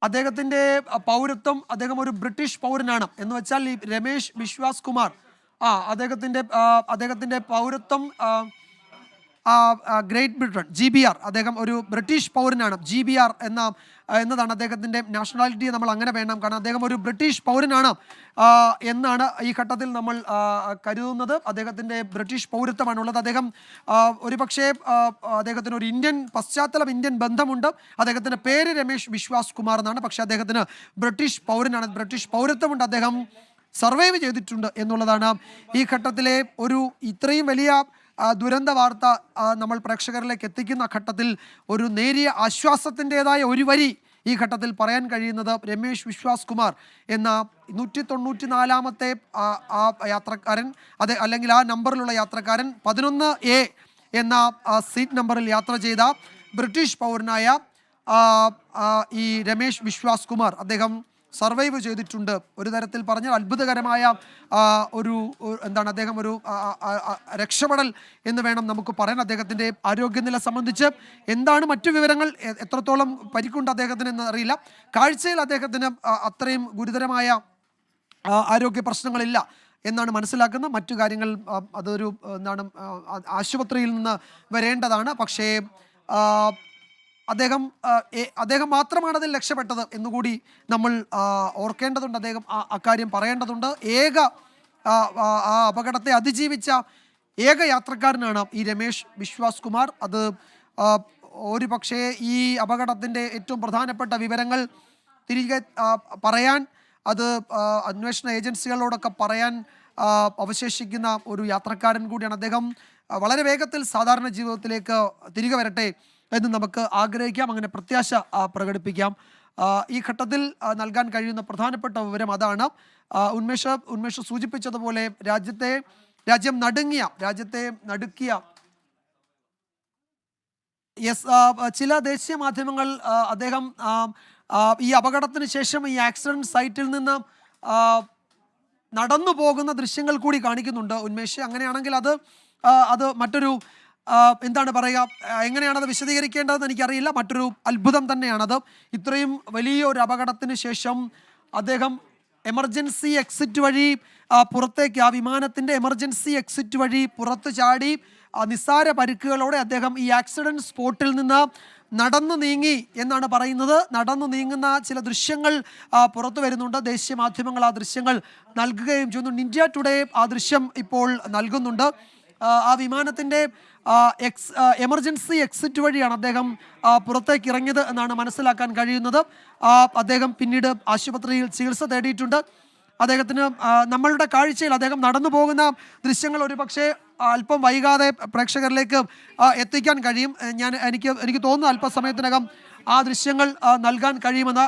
അദ്ദേഹത്തിന്റെ പൗരത്വം, അദ്ദേഹം ഒരു ബ്രിട്ടീഷ് പൗരനാണ് എന്ന് വെച്ചാൽ ഈ രമേശ് വിശ്വാസ് കുമാർ അദ്ദേഹത്തിന്റെ പൗരത്വം ഗ്രേറ്റ് ബ്രിട്ടൻ GBR, അദ്ദേഹം ഒരു ബ്രിട്ടീഷ് പൗരനാണ്. GBR എന്നതാണ് അദ്ദേഹത്തിൻ്റെ നാഷണാലിറ്റി. നമ്മൾ അങ്ങനെ വേണം, കാരണം അദ്ദേഹം ഒരു ബ്രിട്ടീഷ് പൗരനാണ് എന്നാണ് ഈ ഘട്ടത്തിൽ നമ്മൾ കരുതുന്നത്. അദ്ദേഹത്തിൻ്റെ ബ്രിട്ടീഷ് പൗരത്വമാണുള്ളത്. അദ്ദേഹം ഒരുപക്ഷെ അദ്ദേഹത്തിന് ഒരു ഇന്ത്യൻ പശ്ചാത്തലം, ഇന്ത്യൻ ബന്ധമുണ്ട്. അദ്ദേഹത്തിൻ്റെ പേര് രമേശ് വിശ്വാസ് കുമാർ എന്നാണ്. പക്ഷേ അദ്ദേഹത്തിന് ബ്രിട്ടീഷ് പൗരനാണ്, ബ്രിട്ടീഷ് പൗരത്വമുണ്ട്. അദ്ദേഹം സർവൈവ് ചെയ്തിട്ടുണ്ട് എന്നുള്ളതാണ് ഈ ഘട്ടത്തിലെ ഇത്രയും വലിയ ദുരന്ത വാർത്ത നമ്മൾ പ്രേക്ഷകരിലേക്ക് എത്തിക്കുന്ന ഘട്ടത്തിൽ ഒരു നേരിയ ആശ്വാസത്തിൻ്റെതായ ഒരു വരി ഈ ഘട്ടത്തിൽ പറയാൻ കഴിയുന്നത് രമേശ് വിശ്വാസ് കുമാർ എന്ന 194-ാമത്തെ യാത്രക്കാരൻ, അല്ലെങ്കിൽ ആ നമ്പറിലുള്ള യാത്രക്കാരൻ, 11A എന്ന സീറ്റ് നമ്പറിൽ യാത്ര ചെയ്ത ബ്രിട്ടീഷ് പൗരനായ ഈ രമേശ് വിശ്വാസ് കുമാർ അദ്ദേഹം സർവൈവ് ചെയ്തിട്ടുണ്ട്. ഒരു തരത്തിൽ പറഞ്ഞാൽ അത്ഭുതകരമായ അദ്ദേഹം ഒരു രക്ഷപ്പെടൽ എന്ന് വേണം നമുക്ക് പറയാൻ. അദ്ദേഹത്തിൻ്റെ ആരോഗ്യനില സംബന്ധിച്ച് എന്താണ് മറ്റു വിവരങ്ങൾ, എത്രത്തോളം പരിക്കുണ്ട് അദ്ദേഹത്തിന് എന്ന് അറിയില്ല. കാഴ്ചയിൽ അദ്ദേഹത്തിന് അത്രയും ഗുരുതരമായ ആരോഗ്യ പ്രശ്നങ്ങളില്ല എന്നാണ് മനസ്സിലാക്കുന്നത്. മറ്റു കാര്യങ്ങൾ അതൊരു ആശുപത്രിയിൽ നിന്ന് വരേണ്ടതാണ്. പക്ഷേ അദ്ദേഹം മാത്രമാണ് അതിൽ രക്ഷപ്പെട്ടത് എന്നുകൂടി നമ്മൾ ഓർക്കേണ്ടതുണ്ട്. അദ്ദേഹം അക്കാര്യം പറയേണ്ടതുണ്ട്. ആ അപകടത്തെ അതിജീവിച്ച ഏക യാത്രക്കാരനാണ് ഈ രമേശ് വിശ്വാസ് കുമാർ. അത് ഒരു പക്ഷേ ഈ അപകടത്തിൻ്റെ ഏറ്റവും പ്രധാനപ്പെട്ട വിവരങ്ങൾ തിരികെ പറയാൻ, അത് അന്വേഷണ ഏജൻസികളോടൊക്കെ പറയാൻ അവശേഷിക്കുന്ന ഒരു യാത്രക്കാരൻ കൂടിയാണ് അദ്ദേഹം. വളരെ വേഗത്തിൽ സാധാരണ ജീവിതത്തിലേക്ക് തിരികെ വരട്ടെ എന്ന് നമുക്ക് ആഗ്രഹിക്കാം, അങ്ങനെ പ്രത്യാശ പ്രകടിപ്പിക്കാം. ഈ ഘട്ടത്തിൽ നൽകാൻ കഴിയുന്ന പ്രധാനപ്പെട്ട വിവരം അതാണ്. ഉന്മേഷ് സൂചിപ്പിച്ചതുപോലെ രാജ്യം നടുക്കിയ ചില ദേശീയ മാധ്യമങ്ങൾ അദ്ദേഹം ഈ അപകടത്തിന് ശേഷം ഈ ആക്സിഡന്റ് സൈറ്റിൽ നിന്ന് നടന്നു പോകുന്ന ദൃശ്യങ്ങൾ കൂടി കാണിക്കുന്നുണ്ട് ഉന്മേഷ്. അങ്ങനെയാണെങ്കിൽ അത് മറ്റൊരു എന്താണ് പറയുക, എങ്ങനെയാണത് വിശദീകരിക്കേണ്ടതെന്ന് എനിക്കറിയില്ല. മറ്റൊരു അത്ഭുതം തന്നെയാണത്. ഇത്രയും വലിയൊരു അപകടത്തിന് ശേഷം അദ്ദേഹം എമർജൻസി എക്സിറ്റ് വഴി പുറത്തേക്ക്, ആ വിമാനത്തിൻ്റെ എമർജൻസി എക്സിറ്റ് വഴി പുറത്തു ചാടി നിസ്സാര പരിക്കുകളോടെ അദ്ദേഹം ഈ ആക്സിഡൻറ്റ് സ്പോട്ടിൽ നിന്ന് നടന്നു നീങ്ങി എന്നാണ് പറയുന്നത്. നടന്നു നീങ്ങുന്ന ചില ദൃശ്യങ്ങൾ പുറത്തു വരുന്നുണ്ട്. ദേശീയ മാധ്യമങ്ങൾ ആ ദൃശ്യങ്ങൾ നൽകുകയും ചെയ്യുന്നു. ഇന്ത്യ ടുഡേ ആ ദൃശ്യം ഇപ്പോൾ നൽകുന്നുണ്ട്. ആ വിമാനത്തിൻ്റെ എമർജൻസി എക്സിറ്റ് വഴിയാണ് അദ്ദേഹം പുറത്തേക്ക് ഇറങ്ങിയത് എന്നാണ് മനസ്സിലാക്കാൻ കഴിയുന്നത്. അദ്ദേഹം പിന്നീട് ആശുപത്രിയിൽ ചികിത്സ തേടിയിട്ടുണ്ട്. അദ്ദേഹത്തിന് നമ്മളുടെ കാഴ്ചയിൽ അദ്ദേഹം നടന്നു പോകുന്ന ദൃശ്യങ്ങൾ ഒരുപക്ഷെ അല്പം വൈകാതെ പ്രേക്ഷകരിലേക്ക് എത്തിക്കാൻ കഴിയും. എനിക്ക് തോന്നുന്നു അല്പസമയത്തിനകം ആ ദൃശ്യങ്ങൾ നൽകാൻ കഴിയുമെന്ന്.